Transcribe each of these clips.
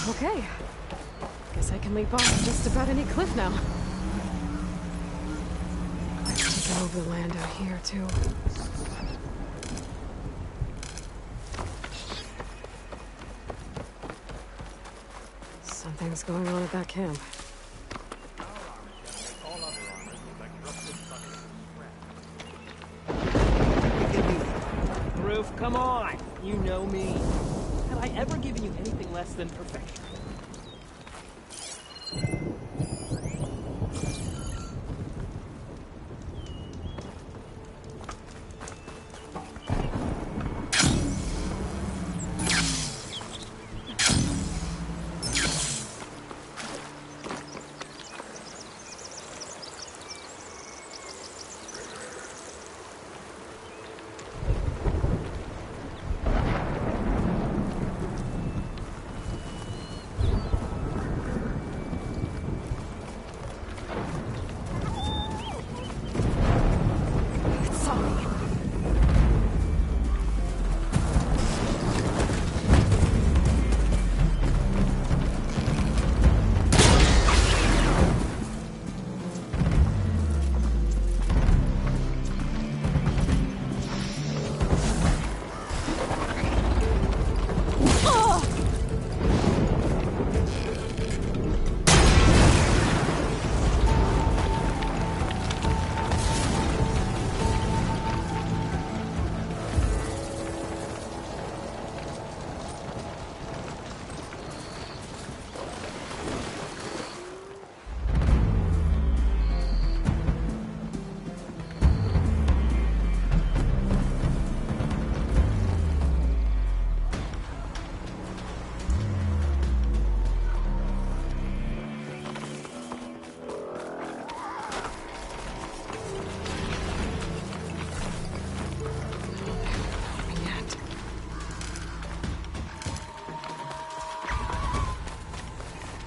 Okay. Guess I can leap off just about any cliff now. I've taken over the land out here, too. Something's going on at that camp. Roof, come on! You know me. Have I ever given you anything less than perfection?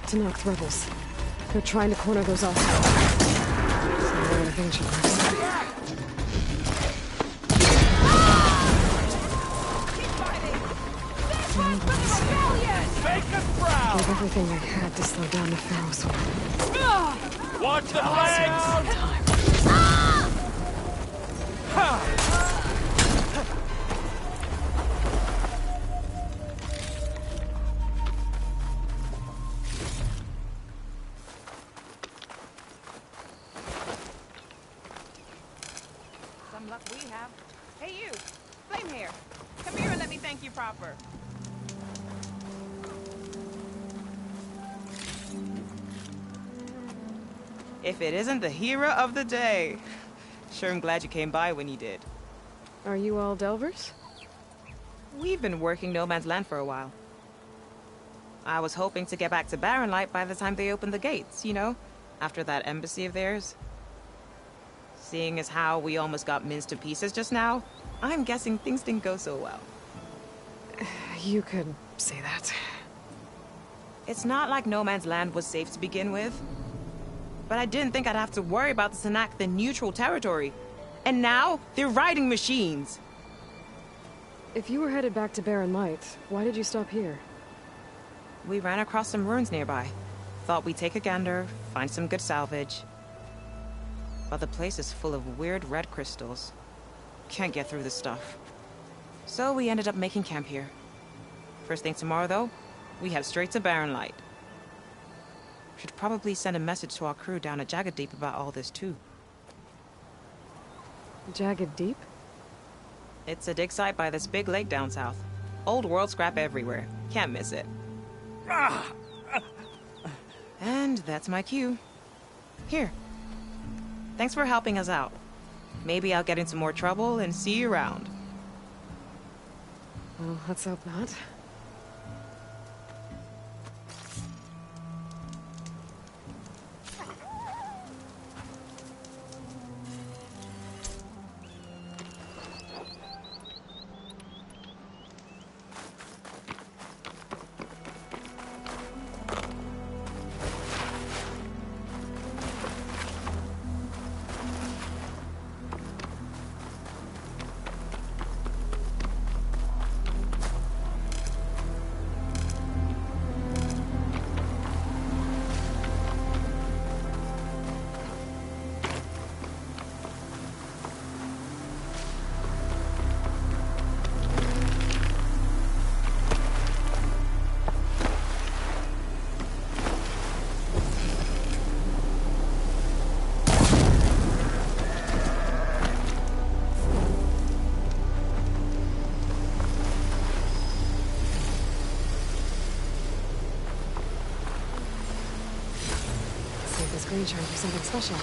Tenakth rebels. They're trying to corner those off. One of the ancient groups. Gave everything they had to slow down the Pharaoh's war. Watch the legs! Some luck we have. Hey you! Flame hair! Come here and let me thank you proper. If it isn't the hero of the day. Sure am glad you came by when you did. Are you all Delvers? We've been working No Man's Land for a while. I was hoping to get back to Barren Light by the time they opened the gates, you know? After that embassy of theirs. Seeing as how we almost got minced to pieces just now, I'm guessing things didn't go so well. You could say that. It's not like No Man's Land was safe to begin with. But I didn't think I'd have to worry about the Tenakth in neutral territory. And now, they're riding machines. If you were headed back to Barren Light, why did you stop here? We ran across some ruins nearby. Thought we'd take a gander, find some good salvage. But the place is full of weird red crystals. Can't get through the stuff. So we ended up making camp here. First thing tomorrow, though, we head straight to Barren Light. Should probably send a message to our crew down at Jagged Deep about all this, too. Jagged Deep? It's a dig site by this big lake down south. Old world scrap everywhere. Can't miss it. And that's my cue. Here. Thanks for helping us out. Maybe I'll get into more trouble and see you around. Well, let's hope not. screen shine for something special.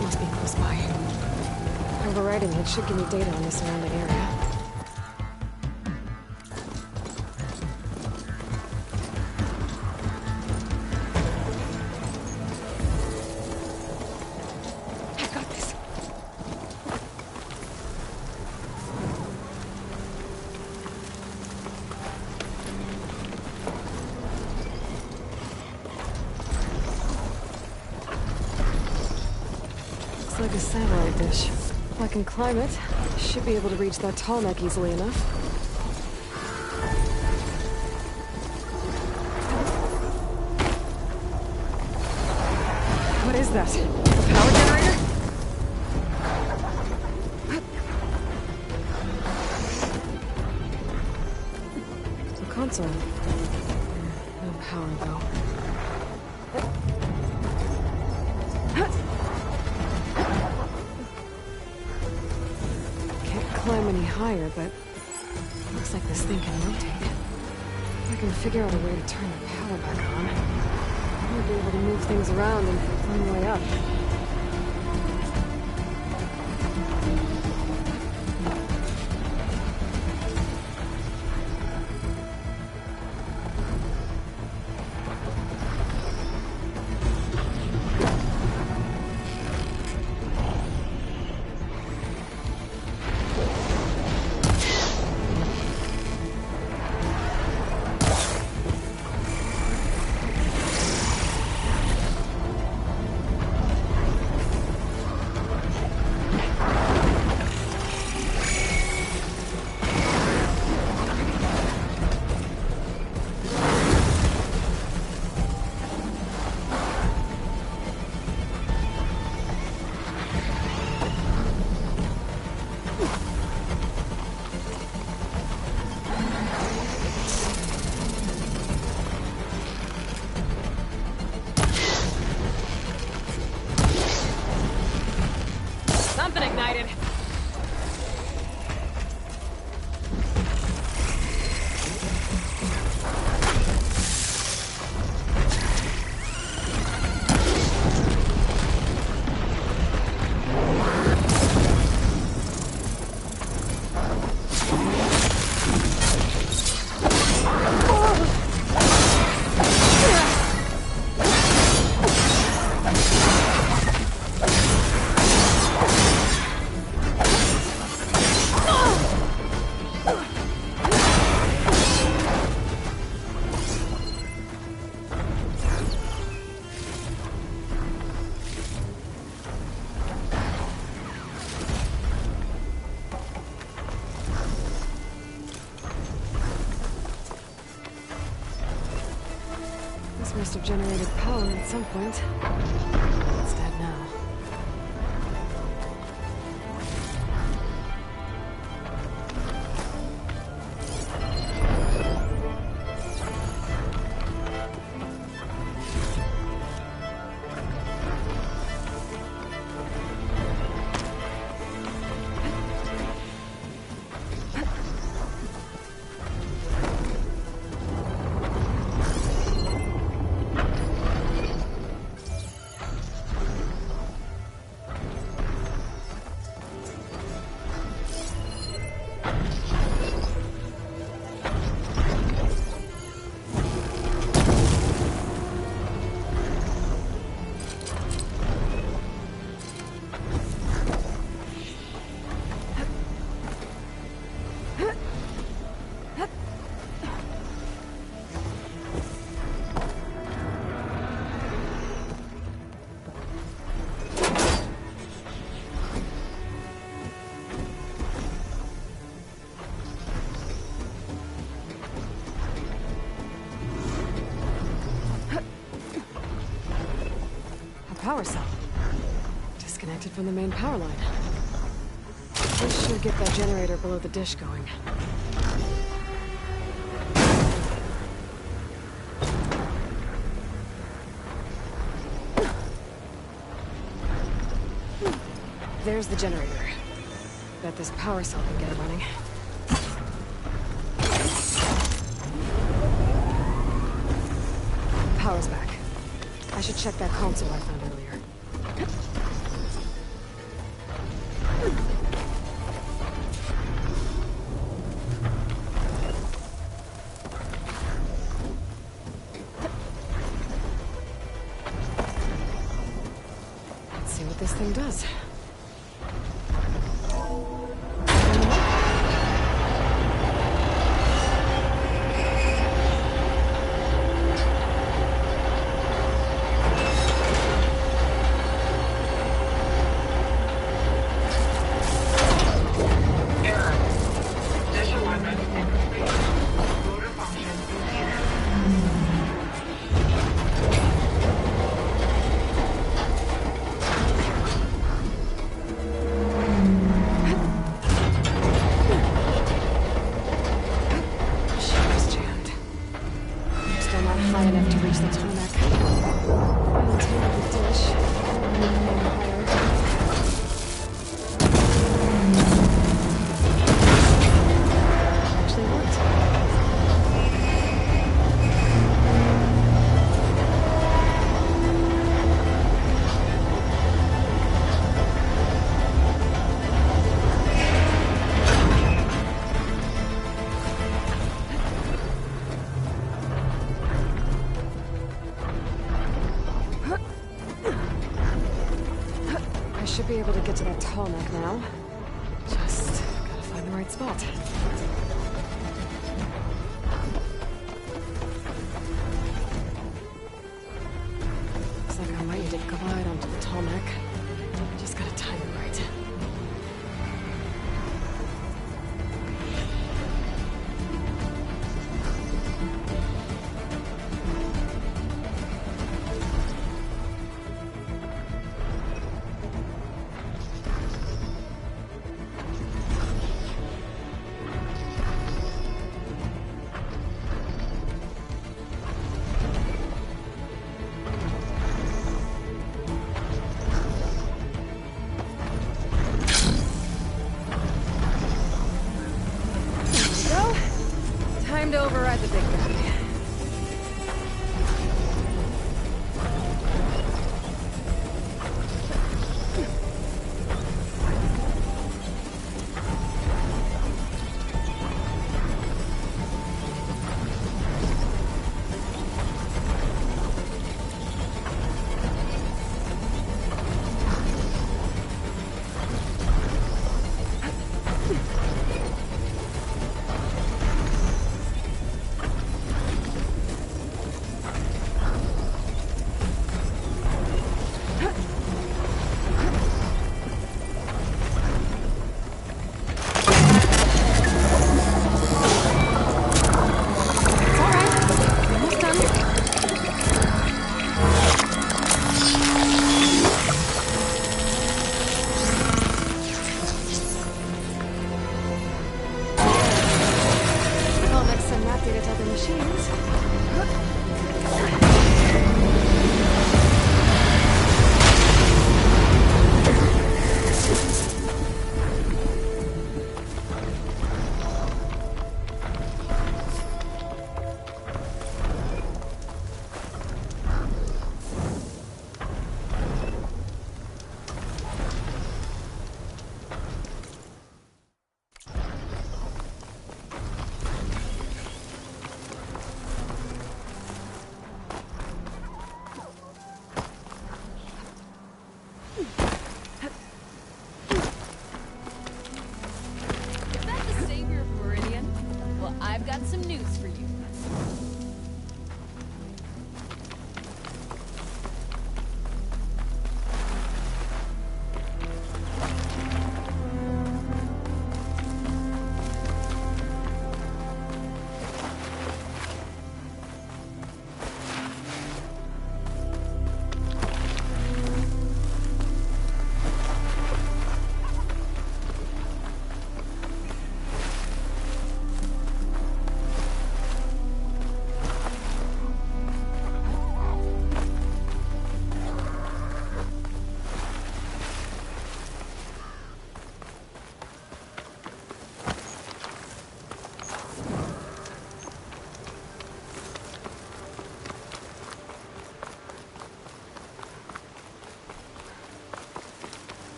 Must be close by. Overriding it should give me data on the surrounding area. I got this. Looks like a satellite dish. If I can climb it, I should be able to reach that tall neck easily enough. What is that? A power generator? A console. No power, though. Climb any higher, but looks like this thing can rotate. If I can figure out a way to turn the power back on, I might be able to move things around and find a way up. Something ignited. This must have generated power at some point. It's dead now. disconnected from the main power line. This should get that generator below the dish going. There's the generator. Bet this power cell can get it running. Power's back. I should check that console I found earlier. Let's see what this thing does. High enough to reach the tarmac. I'll take the dish. Higher. Actually worked. I should be able to get to that tarmac now. Just gotta find the right spot. Looks like I'm ready to glide onto the tarmac. Just gotta time it right. Time to override the big guy.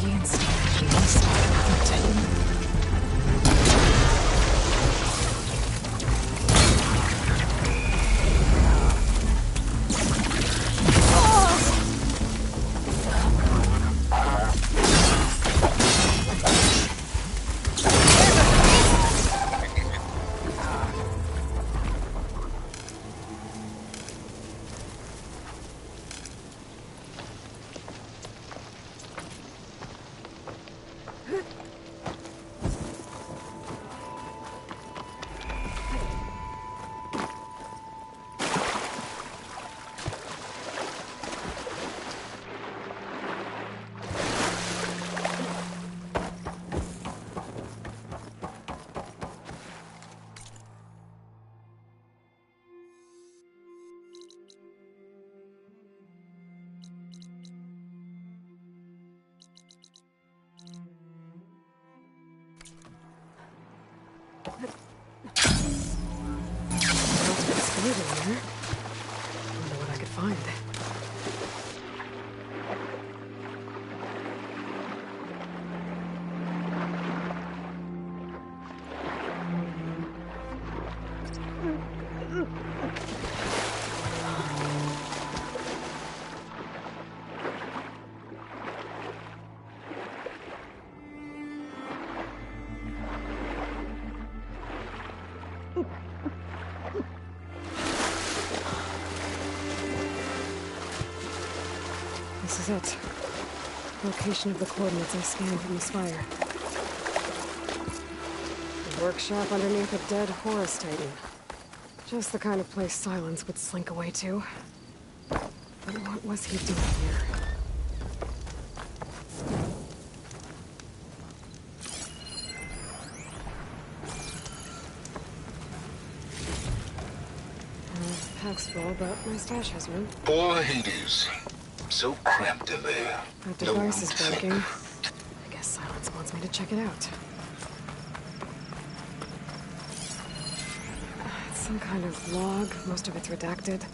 He installed the inside Titan. Excavator in there. Wonder what I could find. This is it. Location of the coordinates I scanned from the spire. A workshop underneath a dead Horus Titan. Just the kind of place Silence would slink away to. But what was he doing here? Pack's full, but my stash has room. Poor Hades. So cramped in there. That device is breaking. I guess Silence wants me to check it out. It's some kind of log. Most of it's redacted.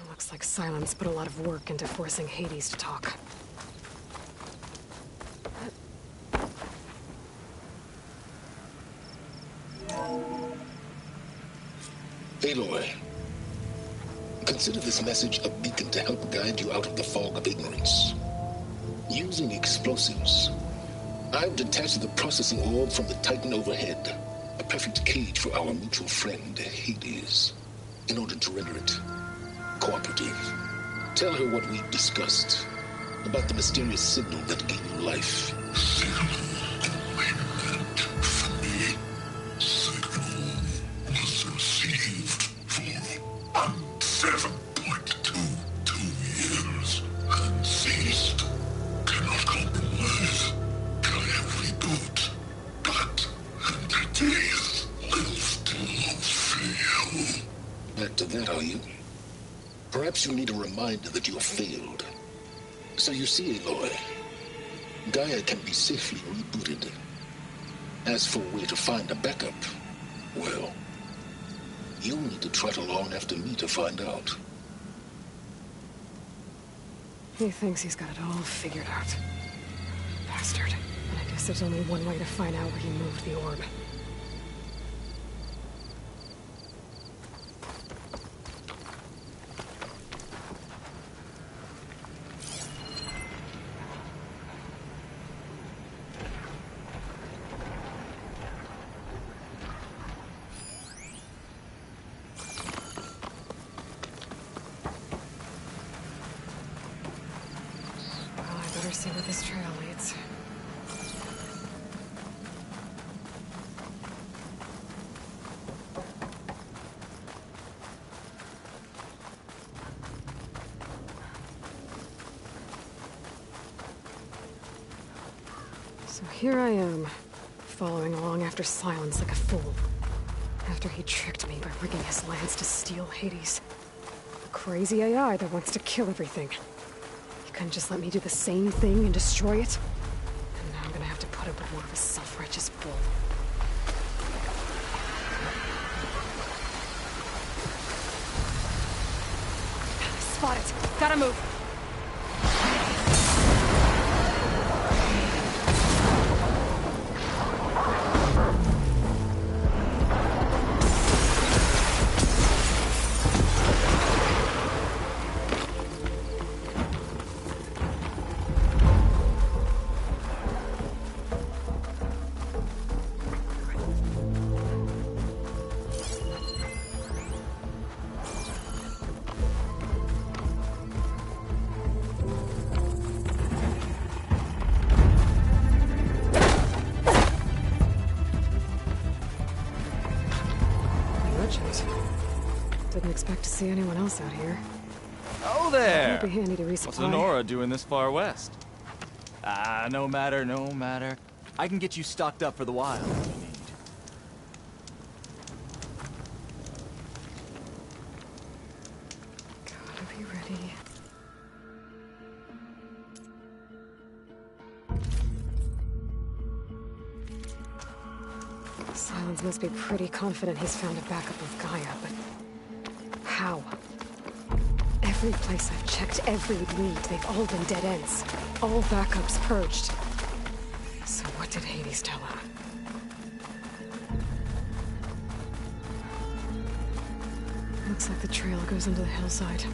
Looks like Silence put a lot of work into forcing Hades to talk. Aloy, consider this message a beacon to help guide you out of the fog of ignorance. Using explosives, I've detached the processing orb from the Titan overhead, a perfect cage for our mutual friend, Hades, in order to render it cooperative. Tell her what we've discussed about the mysterious signal that gave you life. Back to that, are you? Perhaps you need a reminder that you have failed. So you see, Aloy, Gaia can be safely rebooted. As for where to find a backup, well, you'll need to trot along after me to find out. He thinks he's got it all figured out. Bastard. And I guess there's only one way to find out where he moved the orb. Better see where this trail leads. So here I am, following along after Silence like a fool. After he tricked me by rigging his lance to steal Hades. A crazy AI that wants to kill everything. He couldn't just let me do the same thing and destroy it? And now I'm gonna have to put up with more of a self-righteous bull. Spot it! Gotta move! Didn't expect to see anyone else out here. Oh there! It'd be handy to resupply. What's Lenora doing this far west? No matter, no matter. I can get you stocked up for the wild if you need. Gotta be ready. Silence must be pretty confident he's found a backup of Gaia, but how? Every place I've checked, every lead, they've all been dead ends. All backups purged. So what did Hades tell her? Looks like the trail goes into the hillside.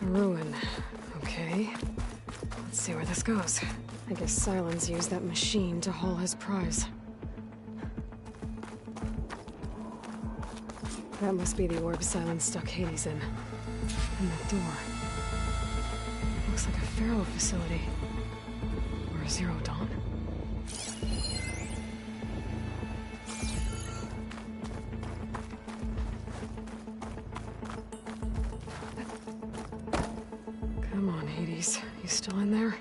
A ruin. Okay. Let's see where this goes. I guess Silence used that machine to haul his prize. That must be the orb Silence stuck Hades in. And that door. Looks like a Pharaoh facility. Or a Zero Dawn. Come on, Hades. You still in there?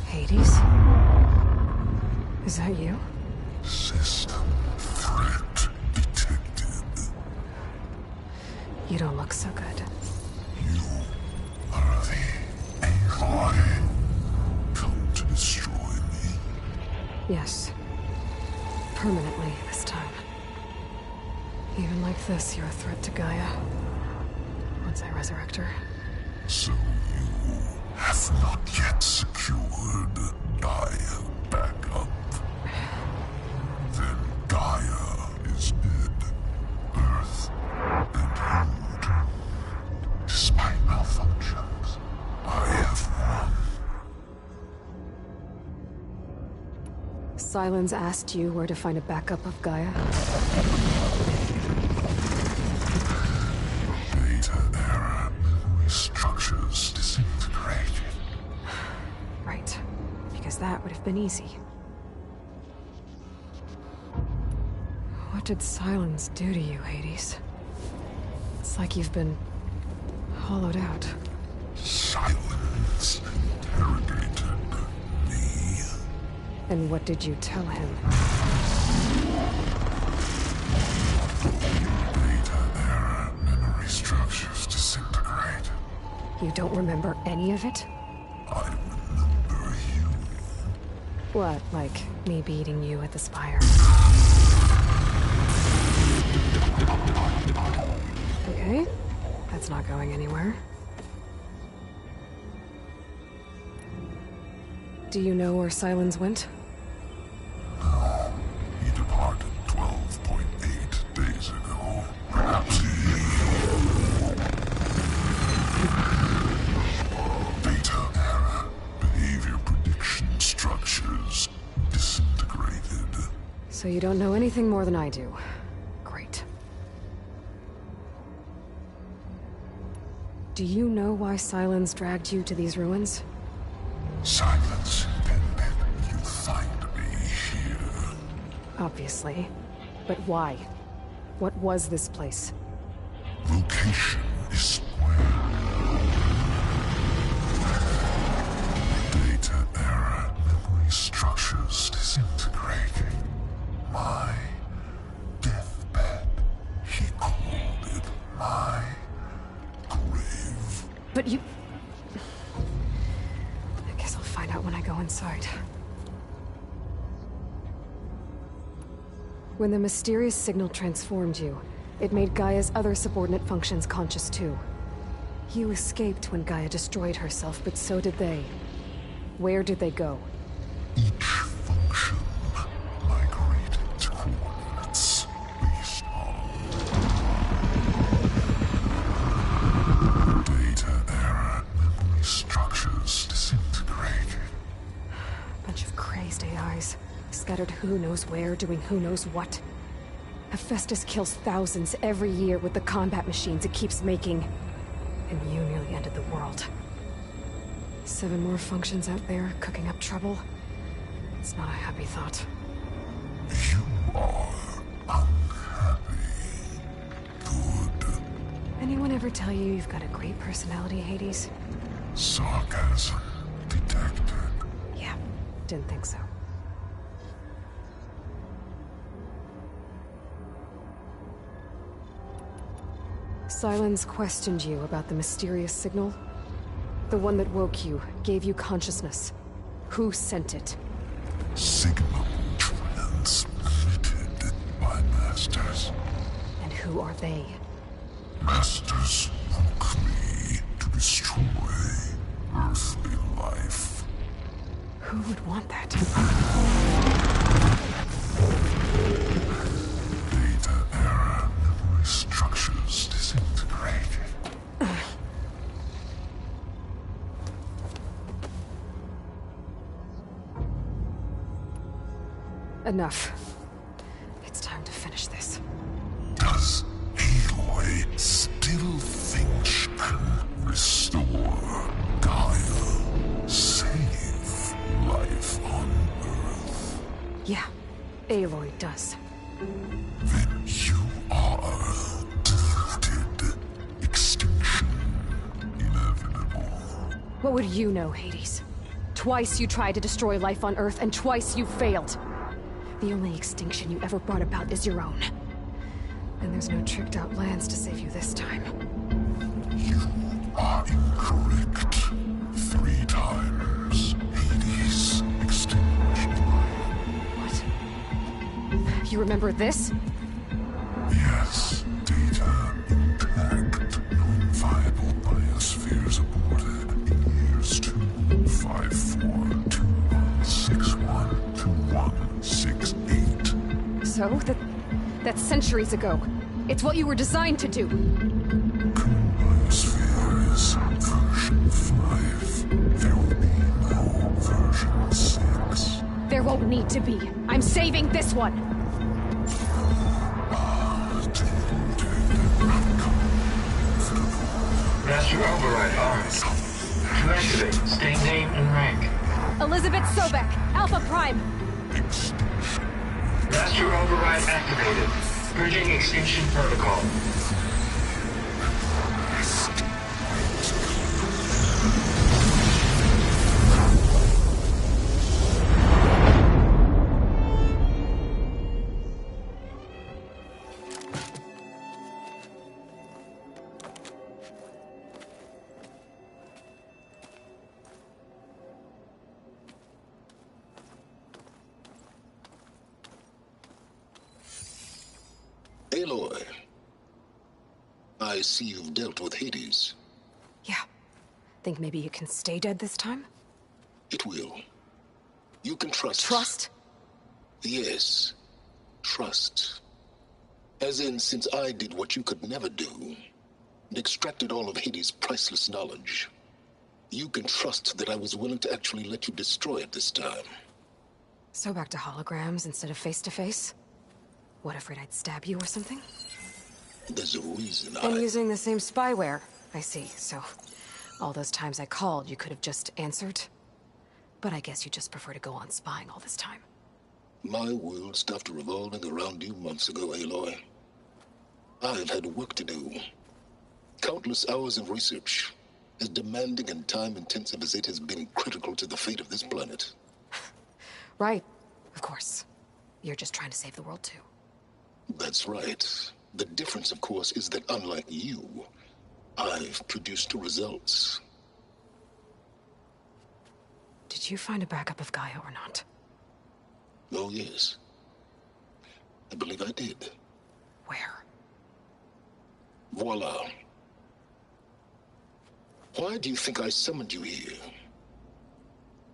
Hades? Is that you? System threat detected. You don't look so good. You are the AI come to destroy me. Yes. Permanently this time. Even like this, you're a threat to Gaia. Once I resurrect her. So you have not yet secured Gaia back up. Then Gaia is dead. Earth and you too. Despite malfunctions, I have won. Silence asked you where to find a backup of Gaia? Data error. Memory structures disintegrated. Right. Because that would have been easy. What did Silence do to you, Hades? It's like you've been hollowed out. Silence interrogated me. And what did you tell him? Data error. Memory structures disintegrate. You don't remember any of it? I remember you. What, like me beating you at the Spire? Okay, that's not going anywhere. Do you know where Silence went? So you don't know anything more than I do. Great. Do you know why Sylens dragged you to these ruins? Silence intended you find me here. Obviously. But why? What was this place? Location is square. Data error, memory structures disintegrating. My deathbed. He called it my grave. But you... I guess I'll find out when I go inside. When the mysterious signal transformed you, it made Gaia's other subordinate functions conscious too. You escaped when Gaia destroyed herself, but so did they. Where did they go? Each function migrated to coordinates based on data error, memory structures disintegrated. Bunch of crazed AIs, scattered who knows where, doing who knows what. Hephaestus kills thousands every year with the combat machines it keeps making. And you nearly ended the world. 7 more functions out there, cooking up trouble. It's not a happy thought. You are unhappy. Good. Anyone ever tell you you've got a great personality, Hades? Sarcasm detected. Yeah, didn't think so. Sylens questioned you about the mysterious signal. The one that woke you, gave you consciousness. Who sent it? Signal transmitted by masters. And who are they? Masters woke me to destroy earthly life. Who would want that? Data error, memory structures disintegrated. Enough. It's time to finish this. Does Aloy still think she can restore Gaia? Save life on Earth? Yeah, Aloy does. Then you are deleted. Extinction inevitable. What would you know, Hades? Twice you tried to destroy life on Earth, and twice you failed. The only extinction you ever brought about is your own. And there's no tricked-out lands to save you this time. You are incorrect. 3 times. Hades. Extinction. What? You remember this? Yes. Data intact. Non-viable biospheres aborted in years 254, 2161, 2168. So? That's centuries ago. It's what you were designed to do. Biospheres. Version 5. There will be no version 6. There won't need to be. I'm saving this one. Master override on. To activate, state name and rank. Elizabeth Sobek, Alpha Prime. Master override activated. Bridging extinction protocol. Aloy, I see you've dealt with Hades. Yeah. Think maybe you can stay dead this time? It will. You can trust. Trust? Yes. Trust. As in, since I did what you could never do, and extracted all of Hades' priceless knowledge, you can trust that I was willing to actually let you destroy it this time. So back to holograms instead of face-to-face? What, afraid I'd stab you or something? There's a reason And using the same spyware. I see, so... all those times I called, you could have just answered? But I guess you just prefer to go on spying all this time. My world stopped revolving around you months ago, Aloy. I've had work to do. Countless hours of research. As demanding and time-intensive as it has been critical to the fate of this planet. Right. Of course. You're just trying to save the world, too. That's right. The difference, of course, is that unlike you, I've produced results. Did you find a backup of Gaia or not? Oh, yes. I believe I did. Where? Voila. Why do you think I summoned you here?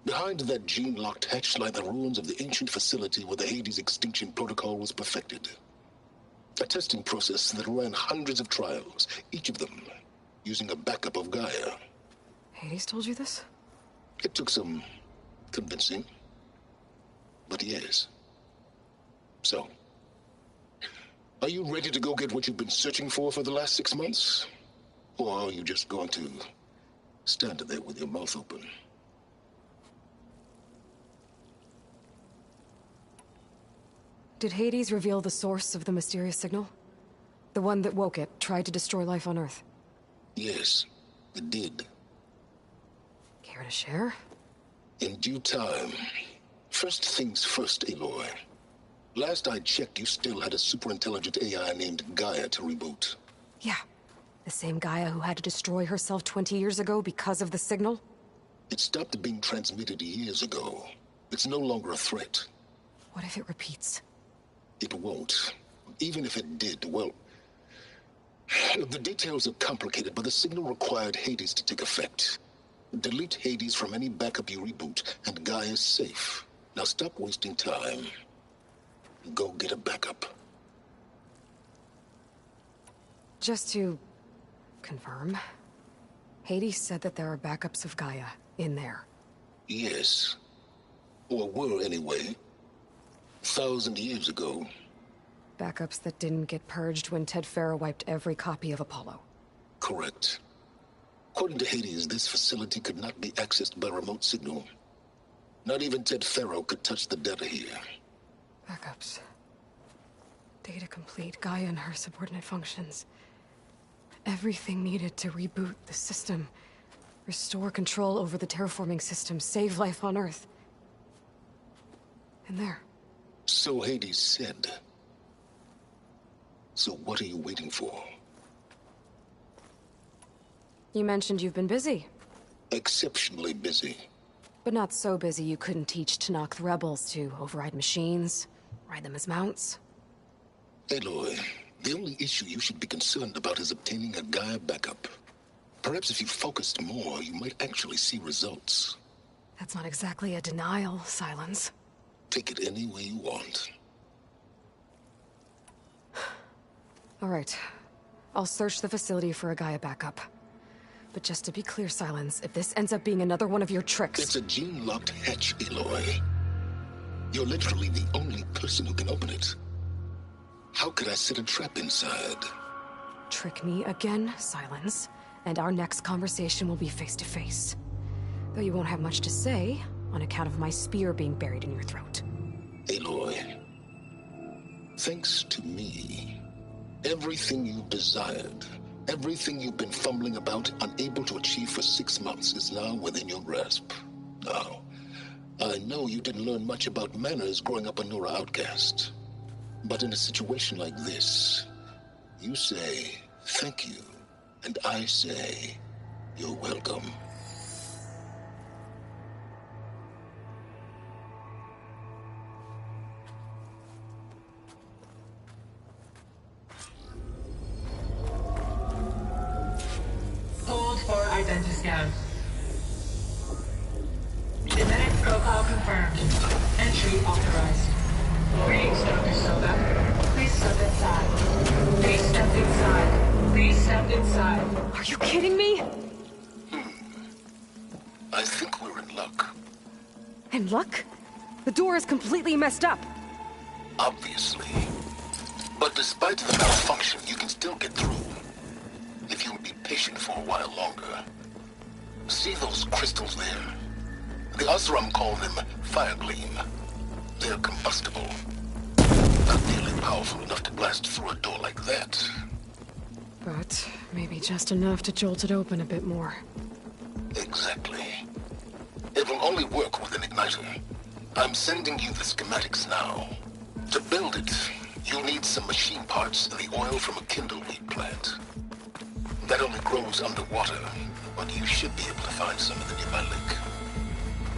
Behind that gene-locked hatch lie the ruins of the ancient facility where the Hades extinction protocol was perfected. A testing process that ran hundreds of trials, each of them using a backup of Gaia. Hades told you this? It took some convincing, but yes. So, are you ready to go get what you've been searching for the last 6 months? Or are you just going to stand there with your mouth open? Did Hades reveal the source of the mysterious signal? The one that woke it, tried to destroy life on Earth? Yes, it did. Care to share? In due time. First things first, Aloy. Last I checked, you still had a superintelligent AI named Gaia to reboot. Yeah. The same Gaia who had to destroy herself 20 years ago because of the signal? It stopped being transmitted years ago. It's no longer a threat. What if it repeats? It won't. Even if it did, well... the details are complicated, but the signal required Hades to take effect. Delete Hades from any backup you reboot, and Gaia's safe. Now stop wasting time. Go get a backup. Just to... confirm. Hades said that there are backups of Gaia in there. Yes. Or were, anyway. 1,000 years ago. Backups that didn't get purged when Ted Faro wiped every copy of Apollo. Correct. According to Hades, this facility could not be accessed by remote signal. Not even Ted Faro could touch the data here. Backups. Data complete, Gaia and her subordinate functions. Everything needed to reboot the system. Restore control over the terraforming system, save life on Earth. And there. So Hades said. So what are you waiting for? You mentioned you've been busy. Exceptionally busy. But not so busy you couldn't teach Tenakth rebels to override machines, ride them as mounts. Aloy, the only issue you should be concerned about is obtaining a Gaia backup. Perhaps if you focused more, you might actually see results. That's not exactly a denial, Silence. Take it any way you want. All right. I'll search the facility for a Gaia backup. But just to be clear, Silence, if this ends up being another one of your tricks... It's a gene-locked hatch, Aloy. You're literally the only person who can open it. How could I set a trap inside? Trick me again, Silence, and our next conversation will be face-to-face. Though you won't have much to say, on account of my spear being buried in your throat. Aloy, thanks to me, everything you've desired, everything you've been fumbling about, unable to achieve for 6 months, is now within your grasp. Now, I know you didn't learn much about manners growing up a Nora outcast. But in a situation like this, you say, thank you, and I say, you're welcome. Hold for identiscan. Genetic profile confirmed. Entry authorized. Greetings, Dr. Soda. Please step inside. Please step inside. Please step inside. Are you kidding me? I think we're in luck. In luck? The door is completely messed up. Obviously. But despite the malfunction, you can still get through. If you'll be patient for a while longer. See those crystals there? The Oseram call them fire gleam. They're combustible. Not nearly powerful enough to blast through a door like that. But maybe just enough to jolt it open a bit more. Exactly. It will only work with an igniter. I'm sending you the schematics now. To build it, you'll need some machine parts and the oil from a kindleweed plant. That only grows underwater, but you should be able to find some in the nearby lake.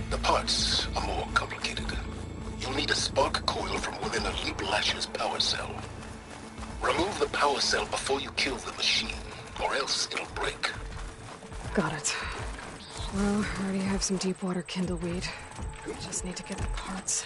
The parts are more complicated. You'll need a spark coil from within a Leap Lash's power cell. Remove the power cell before you kill the machine, or else it'll break. Got it. Well, I already have some deep water kindleweed. I just need to get the parts.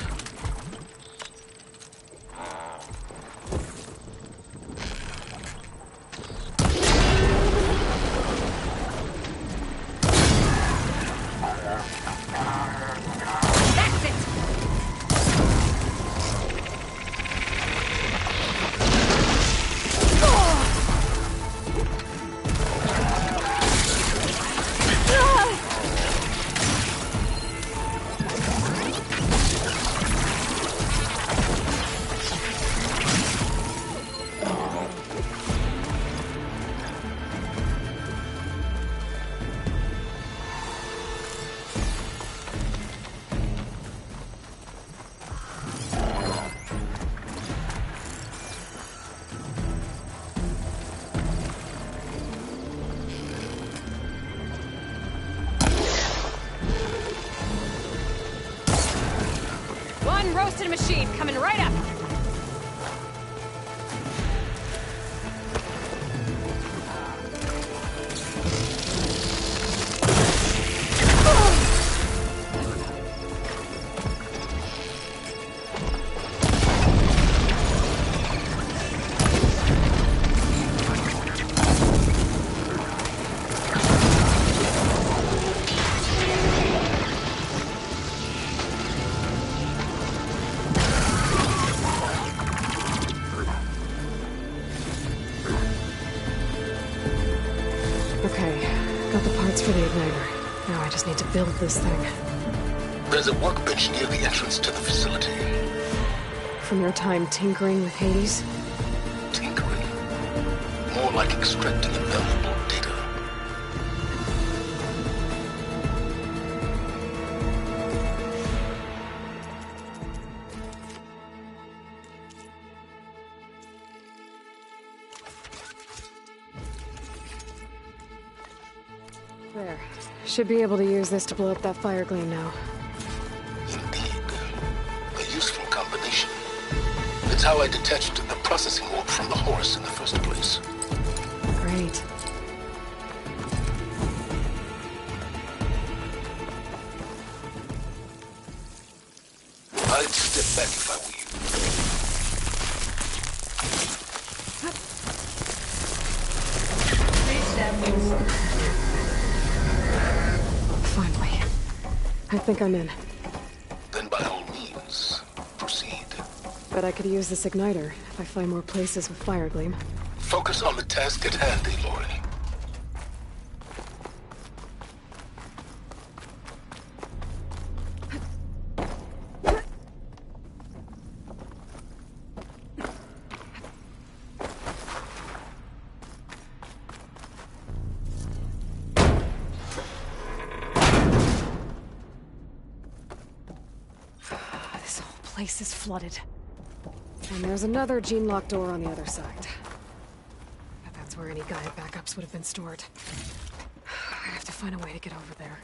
Roasted machine coming right up. For the igniter. Now I just need to build this thing. There's a workbench near the entrance to the facility. From your time tinkering with Hades? Tinkering? More like extracting invaluable data. There. Should be able to use this to blow up that fire gleam now. Indeed. A useful combination. It's how I detached the processing orb from the horse in the first place. Great. I'd step back if I were you. Please stand inside. Finally. I think I'm in. Then by all means, proceed. Bet I could use this igniter if I find more places with fire gleam. Focus on the task at hand, Aloy. This whole place is flooded. And there's another gene-locked door on the other side. But that's where any Gaia backups would have been stored. I have to find a way to get over there.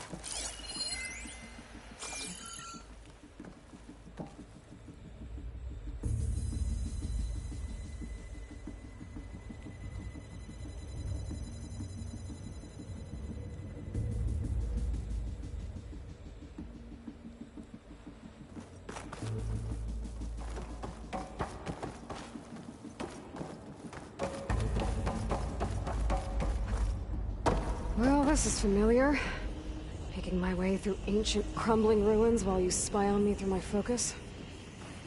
Well, this is familiar. Making my way through ancient, crumbling ruins while you spy on me through my focus?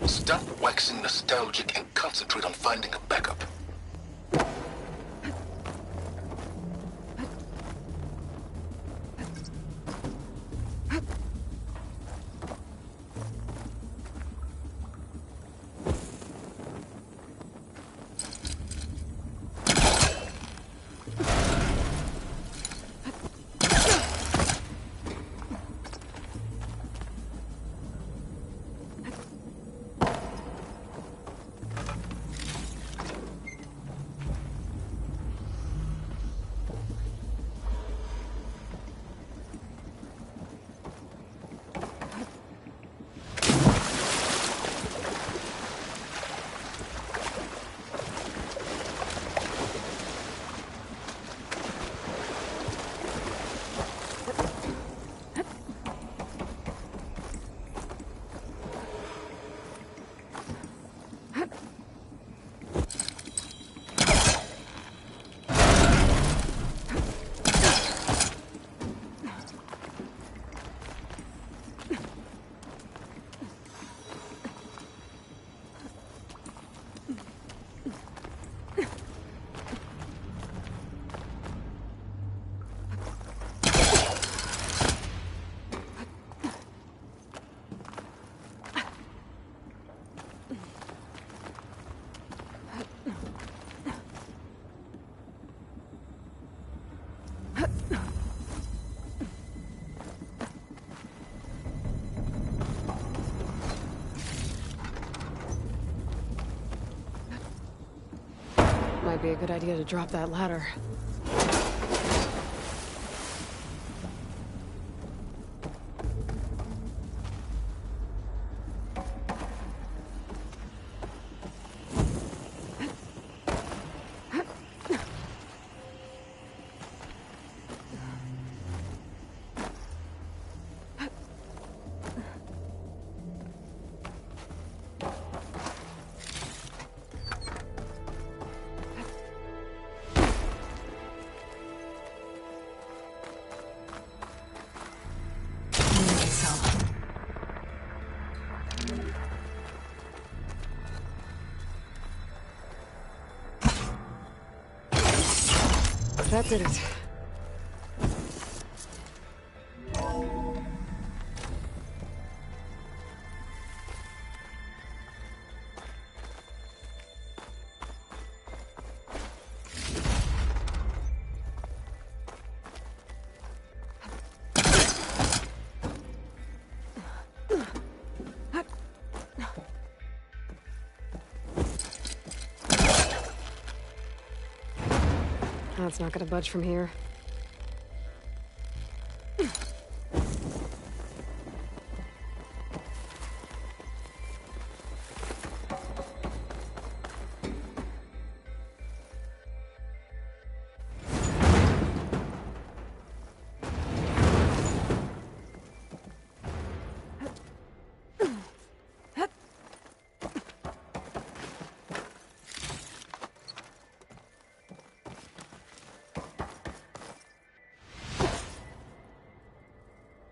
Stop waxing nostalgic and concentrate on finding a backup. Might be a good idea to drop that ladder. That did it. That's not gonna budge from here.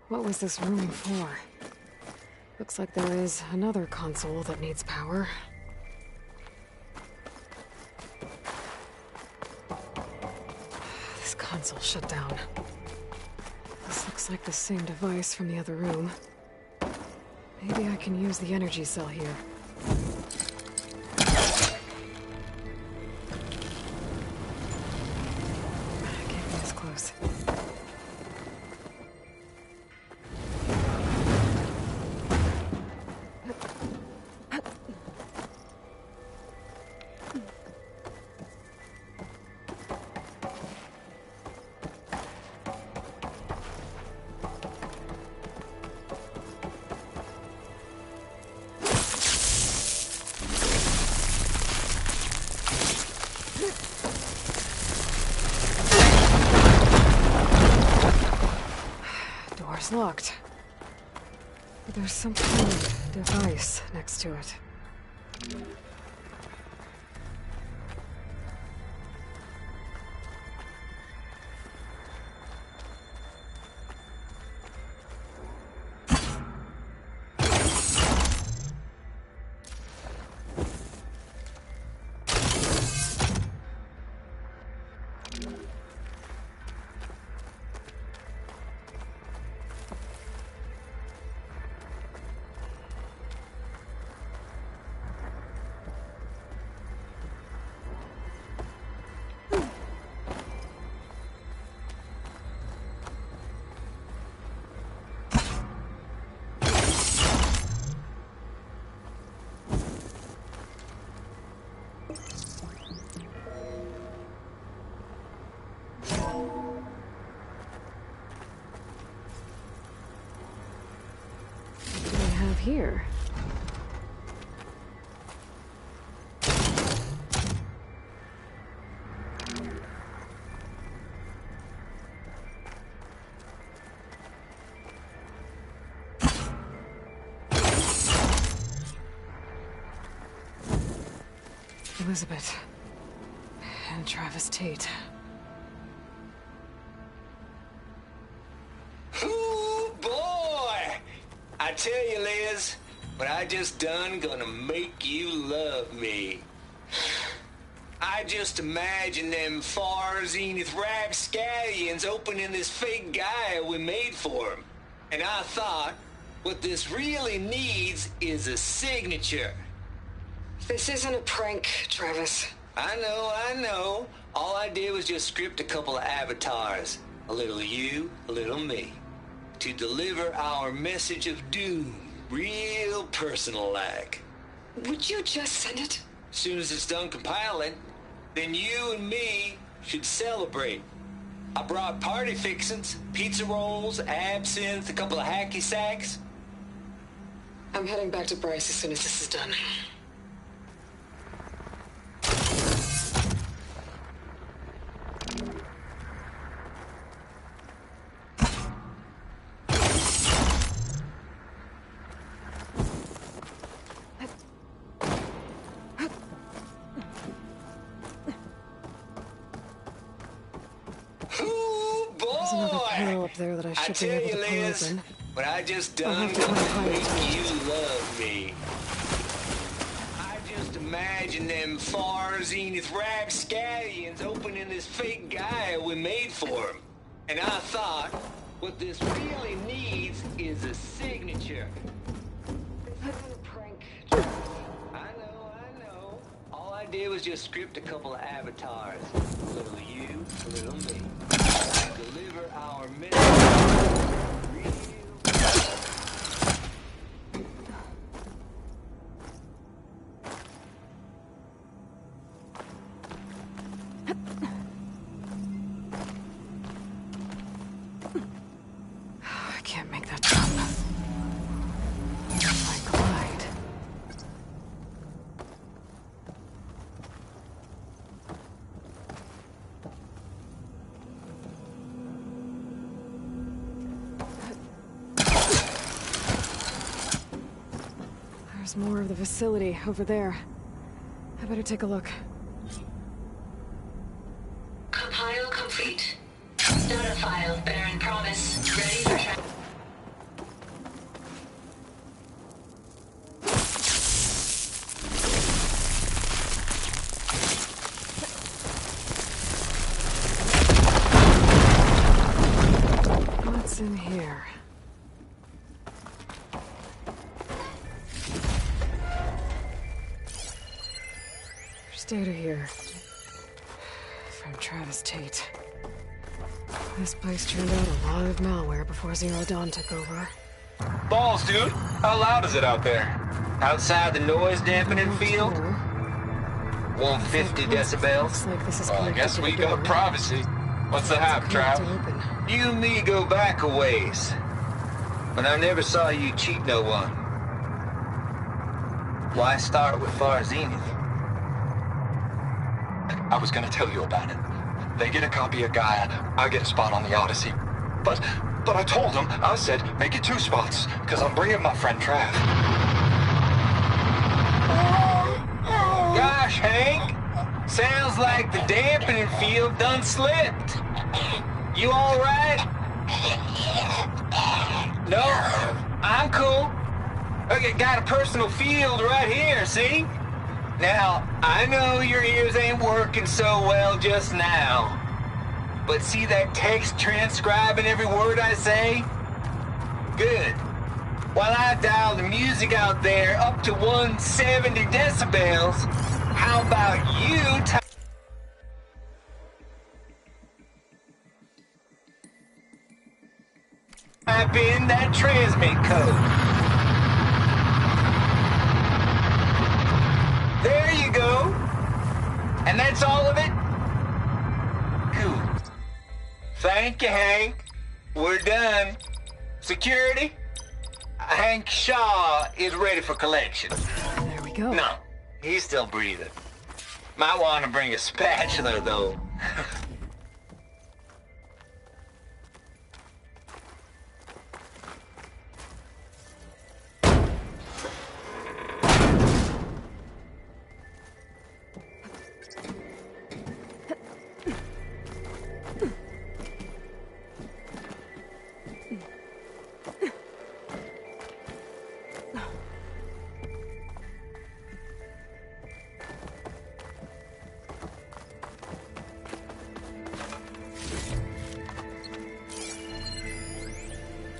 What was this room for? Looks like there is another console that needs power. This console shut down. This looks like the same device from the other room. Maybe I can use the energy cell here. Can't be this close. Door's locked. But there's some kind of device next to it. Here. Elizabeth and Travis Tate. Ooh, boy! I tell you, Liz, what I just done gonna make you love me. I just imagine them far zenith rapscallions opening this fake guy we made for him. And I thought, what this really needs is a signature. This isn't a prank, Travis. I know. All I did was just script a couple of avatars. A little you, a little me. To deliver our message of doom, real personal-like. Would you just send it? As soon as it's done compiling, then you and me should celebrate. I brought party fixins, pizza rolls, absinthe, a couple of hacky sacks. I'm heading back to Bryce as soon as this is done. There's another panel up there that I should be able to pull open. What I just done I'll have to find make Hyatt. you love me. I just imagine them far zenith rapscallions opening this fake guy we made for him. And I thought, what this really needs is a signature. This isn't a prank. I know. All I did was just script a couple of avatars. A little you, a little me. Deliver our message. I can't make that jump. I glide. There's more of the facility over there. I better take a look. Compile complete. Data file, Baron Promise, ready for tra- What's in here? There's data here. From Travis Tate. This place turned out a lot of malware before Zero Dawn took over. Balls, dude. How loud is it out there? Outside the noise dampening field? 150 decibels? Looks like this is Well, I connected guess to we the got door. privacy. What's the hap, It's cracked Trav? open. You and me go back a ways. But I never saw you cheat no one. Why start with Far Zenith? I was gonna tell you about it. They get a copy of Gaia, I get a spot on the Odyssey. But I told them, I said, make it 2 spots, because I'm bringing my friend Trav. Gosh, Hank. Sounds like the dampening field done slipped. You all right? No, I'm cool. Okay, got a personal field right here, see? Now, I know your ears ain't working so well just now, But see that text transcribing every word I say? Good. While I dial the music out there up to 170 decibels, how about you type in that transmit code? There you go. And that's all of it? Cool. Thank you, Hank. We're done. Security? Hank Shaw is ready for collection. There we go. No, he's still breathing. Might want to bring a spatula, though.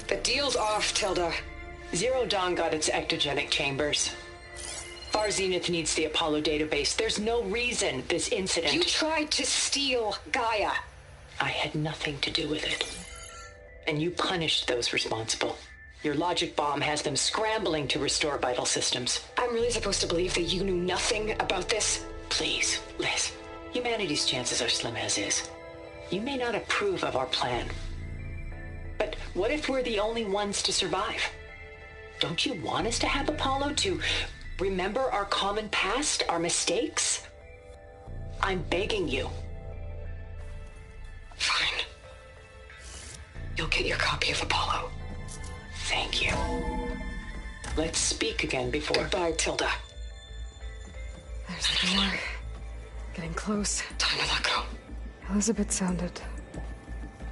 The deal's off, Tilda. Zero Dawn got its ectogenic chambers. Far Zenith needs the Apollo database. There's no reason this incident... You tried to steal Gaia. I had nothing to do with it. And you punished those responsible. Your logic bomb has them scrambling to restore vital systems. I'm really supposed to believe that you knew nothing about this? Please, Liz. Humanity's chances are slim as is. You may not approve of our plan. But what if we're the only ones to survive? Don't you want us to have Apollo to remember our common past, our mistakes? I'm begging you. Fine. You'll get your copy of Apollo. Thank you. Let's speak again before... Goodbye, Tilda. There's the door. Getting close. Time to let go. Elizabeth sounded...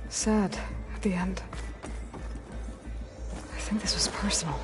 sad at the end. I think this was personal.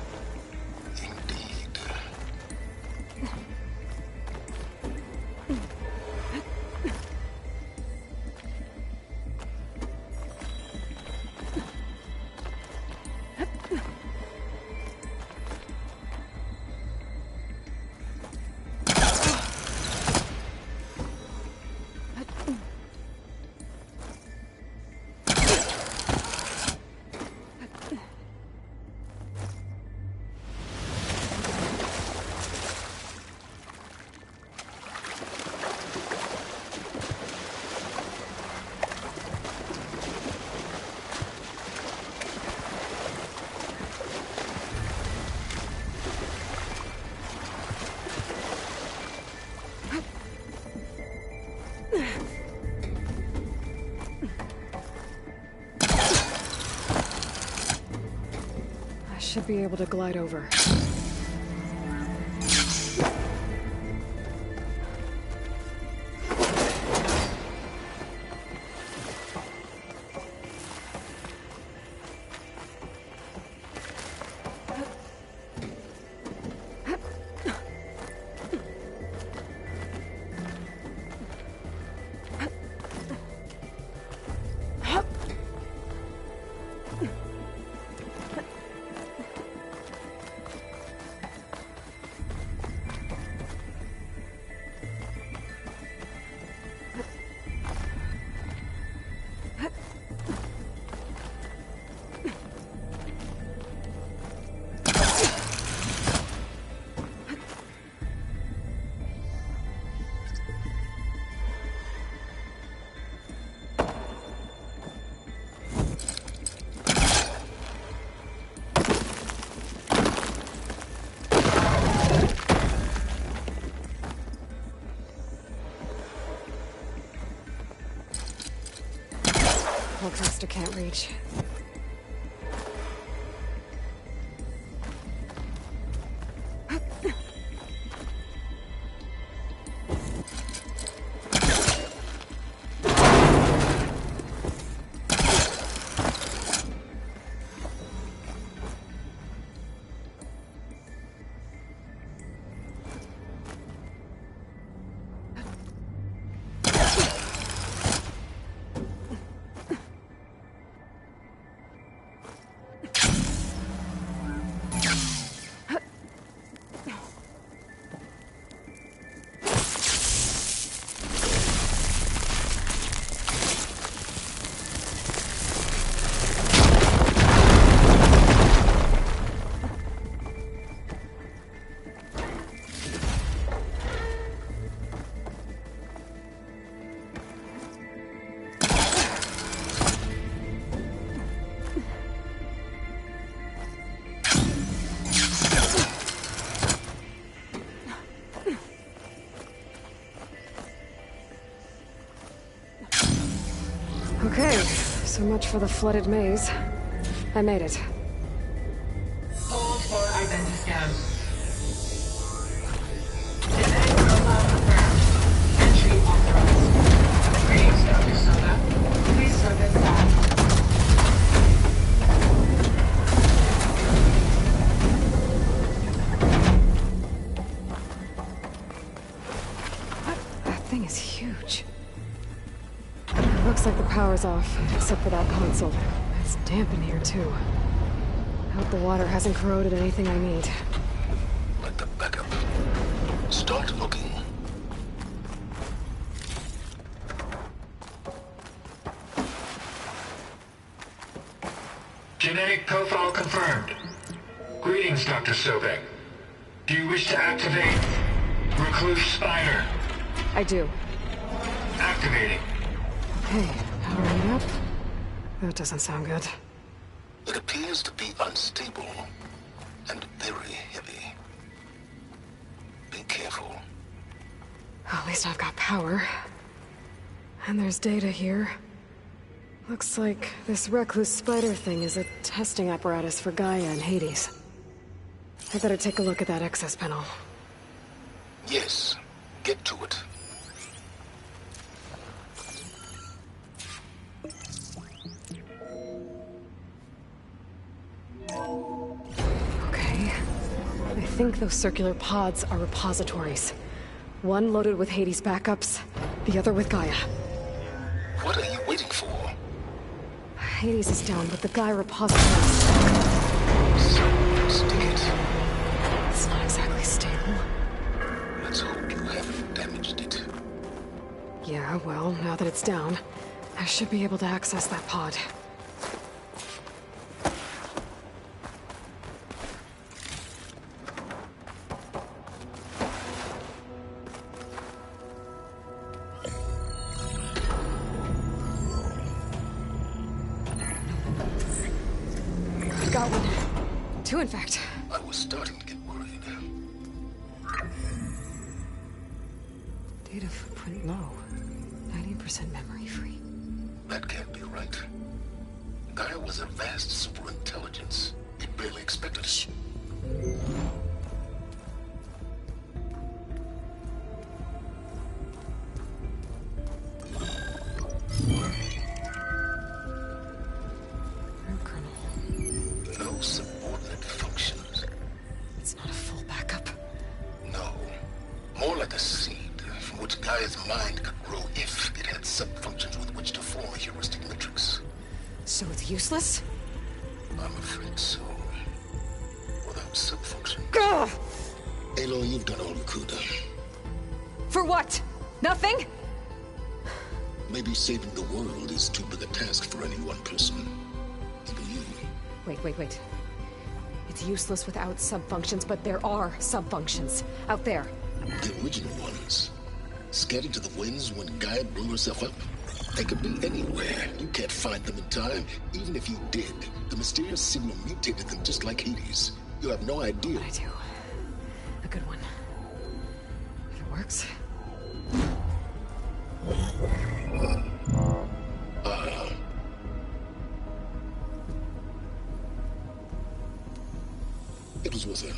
Should be able to glide over. Holcaster can't reach. Okay, so much for the flooded maze. I made it. Hold for identiscan. Genetic profile confirmed. Entry authorized. Greetings, Dr. Soda. Please submit that. That thing is huge. Looks like the power's off, except for that console. It's damp in here, too. Hope the water hasn't corroded anything I need. Like the backup. Start looking. Genetic profile confirmed. Greetings, Dr. Sobek. Do you wish to activate Recluse Spider? I do. Activating. Hey, powering up? That doesn't sound good. It appears to be unstable and very heavy. Be careful. At least I've got power. And there's data here. Looks like this Recluse Spider thing is a testing apparatus for Gaia and Hades. I better take a look at that access panel. Yes, get to it. Okay. I think those circular pods are repositories. One loaded with Hades backups, the other with Gaia. What are you waiting for? Hades is down, but the Gaia repository is So, stick it. It's not exactly stable. Let's hope you haven't damaged it. Yeah, well, now that it's down, I should be able to access that pod. Got one. Two, in fact. I was starting to get worried. Data footprint low. 90% memory free. That can't be right. Gaia was a vast superintelligence. It barely expected it. No subordinate functions. It's not a full backup. No. More like a seed from which Gaia's mind could grow if it had sub-functions with which to form a heuristic matrix. So it's useless? I'm afraid so. Without sub-function. Ugh! Aloy, you've done all you could. For what? Nothing? Maybe saving the world is too big a task for any one person. Even you. Wait. It's useless without subfunctions, but there are subfunctions out there. The original ones. Scattered to the winds when Gaia blew herself up. They could be anywhere. You can't find them in time. Even if you did, the mysterious signal mutated them just like Hades. You have no idea. I do. A good one. If it works. It was worth it.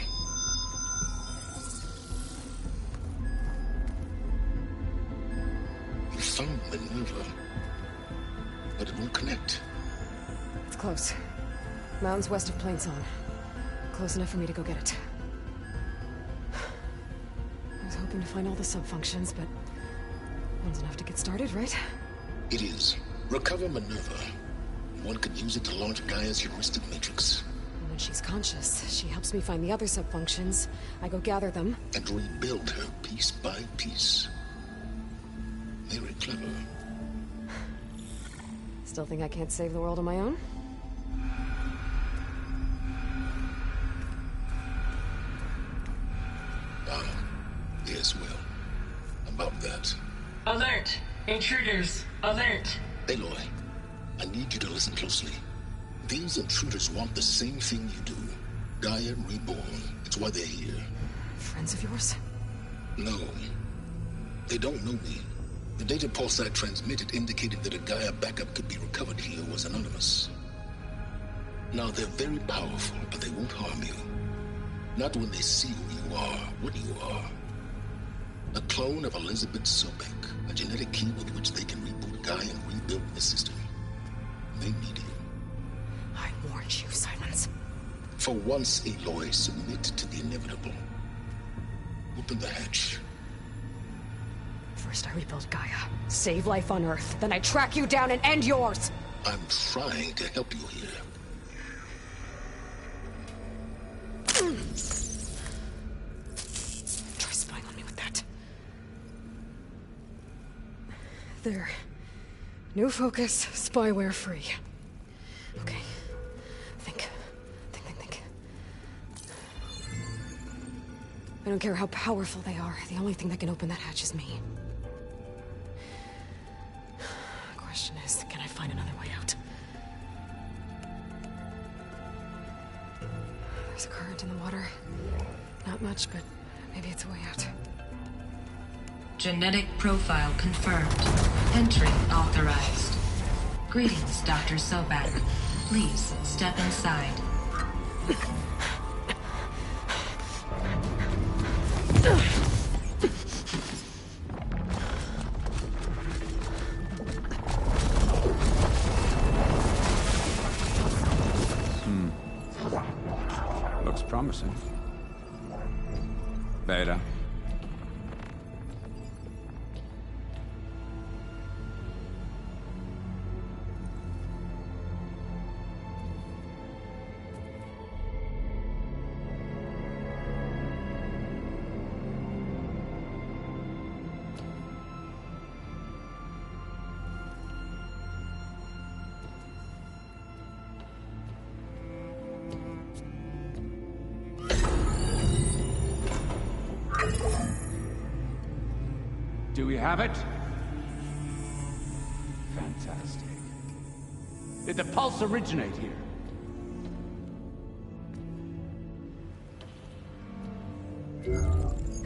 You found Minerva, but it won't connect. It's close. Mountains west of Plainsong. Close enough for me to go get it. I was hoping to find all the subfunctions, but one's enough to get started, right? It is. Recover Minerva. One could use it to launch Gaia's heuristic matrix. And when she's conscious, she helps me find the other subfunctions. I go gather them. And rebuild her piece by piece. Very clever. Still think I can't save the world on my own? Yes, well. About that. Alert! Intruders! Alert! Aloy, I need you to listen closely. These intruders want the same thing you do. Gaia reborn. It's why they're here. Friends of yours? No. They don't know me. The data Pulsar transmitted indicated that a Gaia backup could be recovered here was anonymous. Now, they're very powerful, but they won't harm you. Not when they see who you are, what you are. A clone of Elizabeth Sobek, a genetic key with which they can reboot Gaia and rebuild the system. They need you. I warned you, Silence. For once, Aloy, submit to the inevitable. Open the hatch. First I rebuild Gaia, save life on Earth, then I track you down and end yours! I'm trying to help you here. Try spying on me with that. There. New focus, spyware free. Okay. Think. I don't care how powerful they are. The only thing that can open that hatch is me. Question is, can I find another way out? There's a current in the water. Not much, but maybe it's a way out. Genetic profile confirmed. Entry authorized. Greetings, Dr. Sobek. Please step inside. Looks promising. Beta. Do we have it? Fantastic. Did the pulse originate here?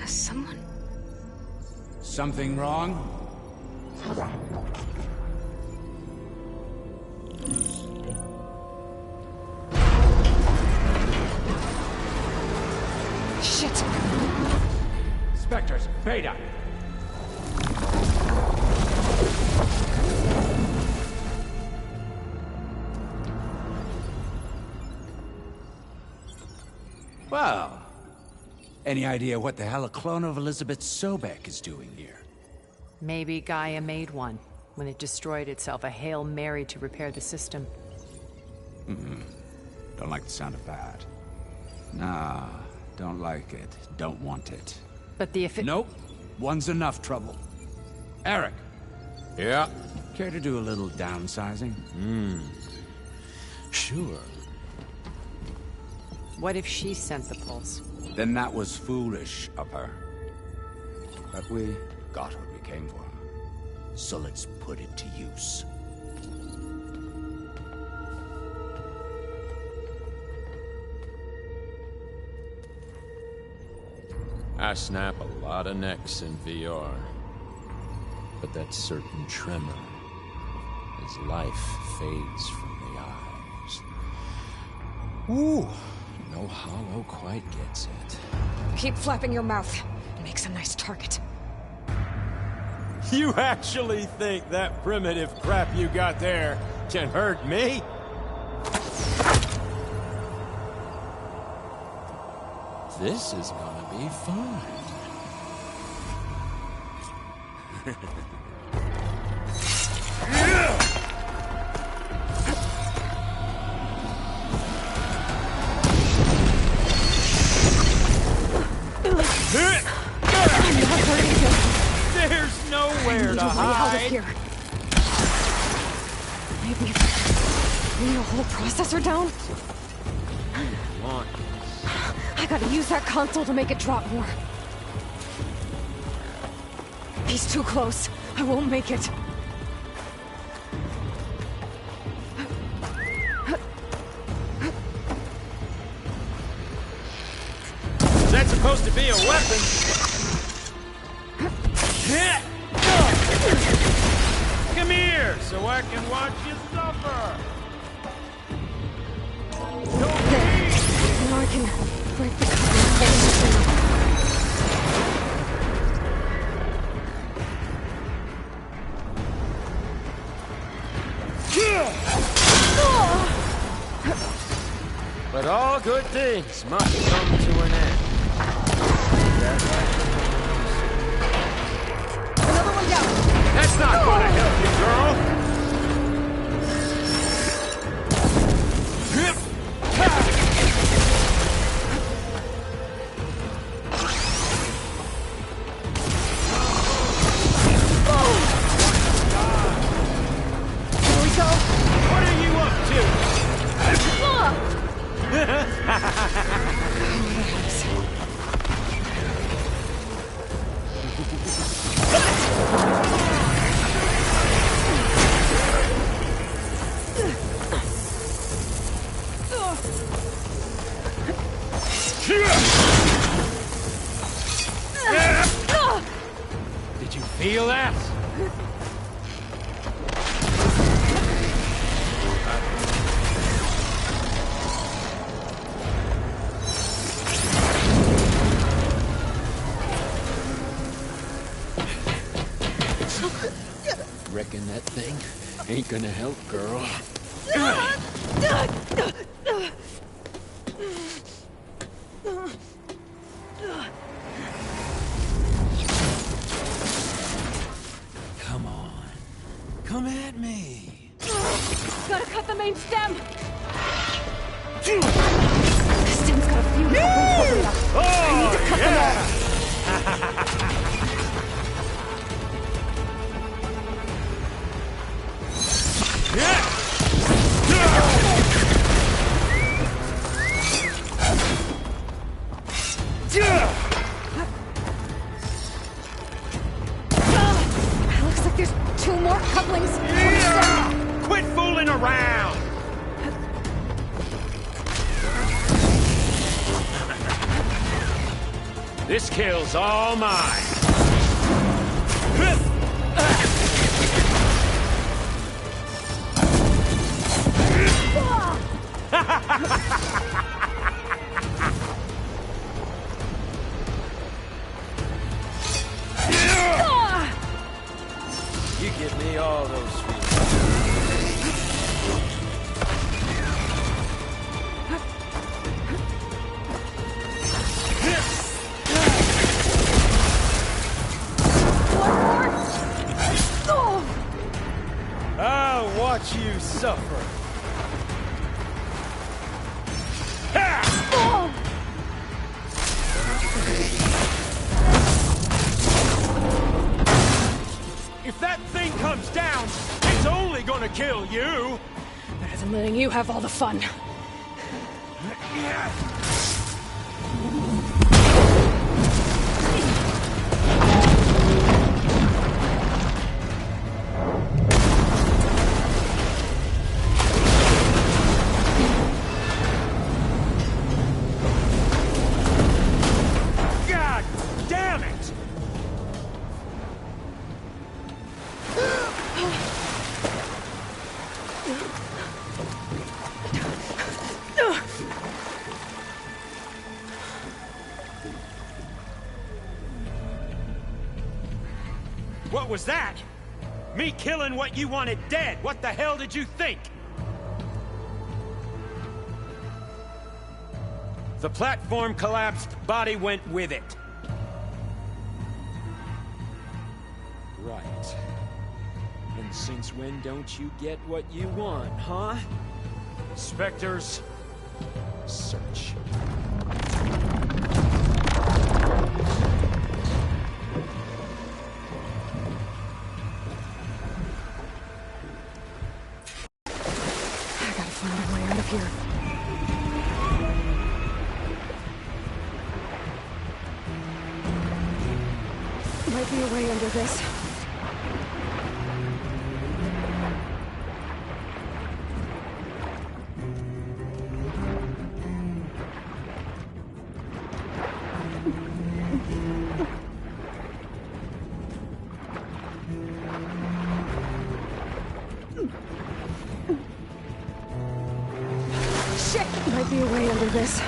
Has someone... Something wrong? Shit! Spectres, Beta! Well, any idea what the hell a clone of Elizabeth Sobek is doing here? Maybe Gaia made one, when it destroyed itself, a Hail Mary to repair the system. Don't like the sound of that. Nah, don't like it. Don't want it. But the Nope. One's enough trouble. Eric. Yeah? Care to do a little downsizing? Sure. What if she sent the pulse? Then that was foolish of her. But we got what we came for. So let's put it to use. I snap a lot of necks in VR. But that certain tremor as life fades from the eyes. Ooh, no hollow quite gets it. Keep flapping your mouth. It makes a nice target. You actually think that primitive crap you got there can hurt me? This is gonna be fun. There's nowhere to hide. Out of here. Maybe bring the whole processor down? I gotta use that console to make it drop more. He's too close. I won't make it. That's supposed to be a weapon. here so I can watch you suffer! There. Now I can break the cover and hold this thing. But all good things must come to an end. Another one down! That's not gonna help you, girl! Here we go! What are you up to? Did you feel that? Reckon that thing ain't gonna help, girl. Come on. Come at me. Gotta cut the main stem! This stem's got a few couplings holding up. I need to cut them all. Looks like there's 2 more couplings. Quit fooling around! This kill's all mine. You give me all those feelings. I'll watch you suffer. If that thing comes down, it's only gonna kill you! Better than letting you have all the fun. God damn it! What was that? Me killing what you wanted dead. What the hell did you think? The platform collapsed, body went with it. Right. And since when don't you get what you want, huh? Spectres, search. I gotta find a way out of here. Might be a way under this. Might be a way under this.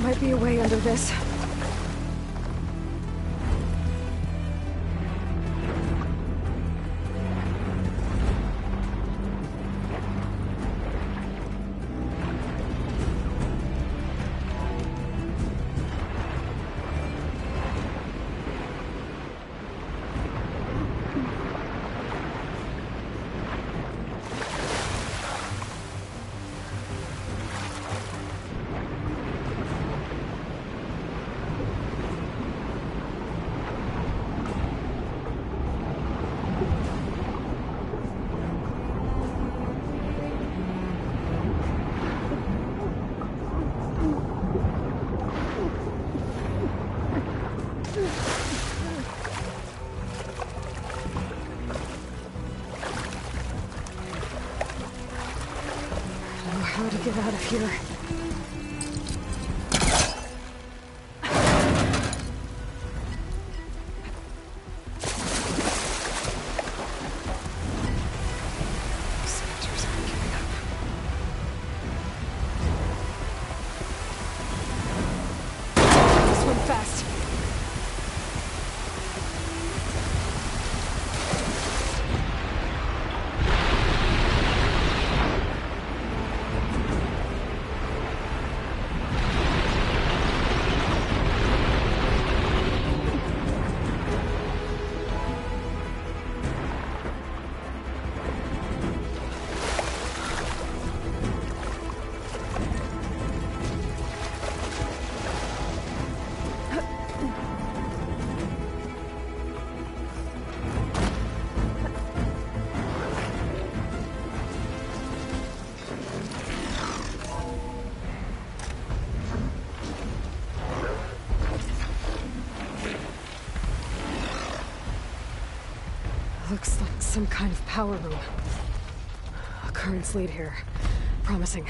Might be a way under this. How to get out of here? Spectres aren't giving up. Swim fast. Looks like some kind of power room. A currents lead here. Promising.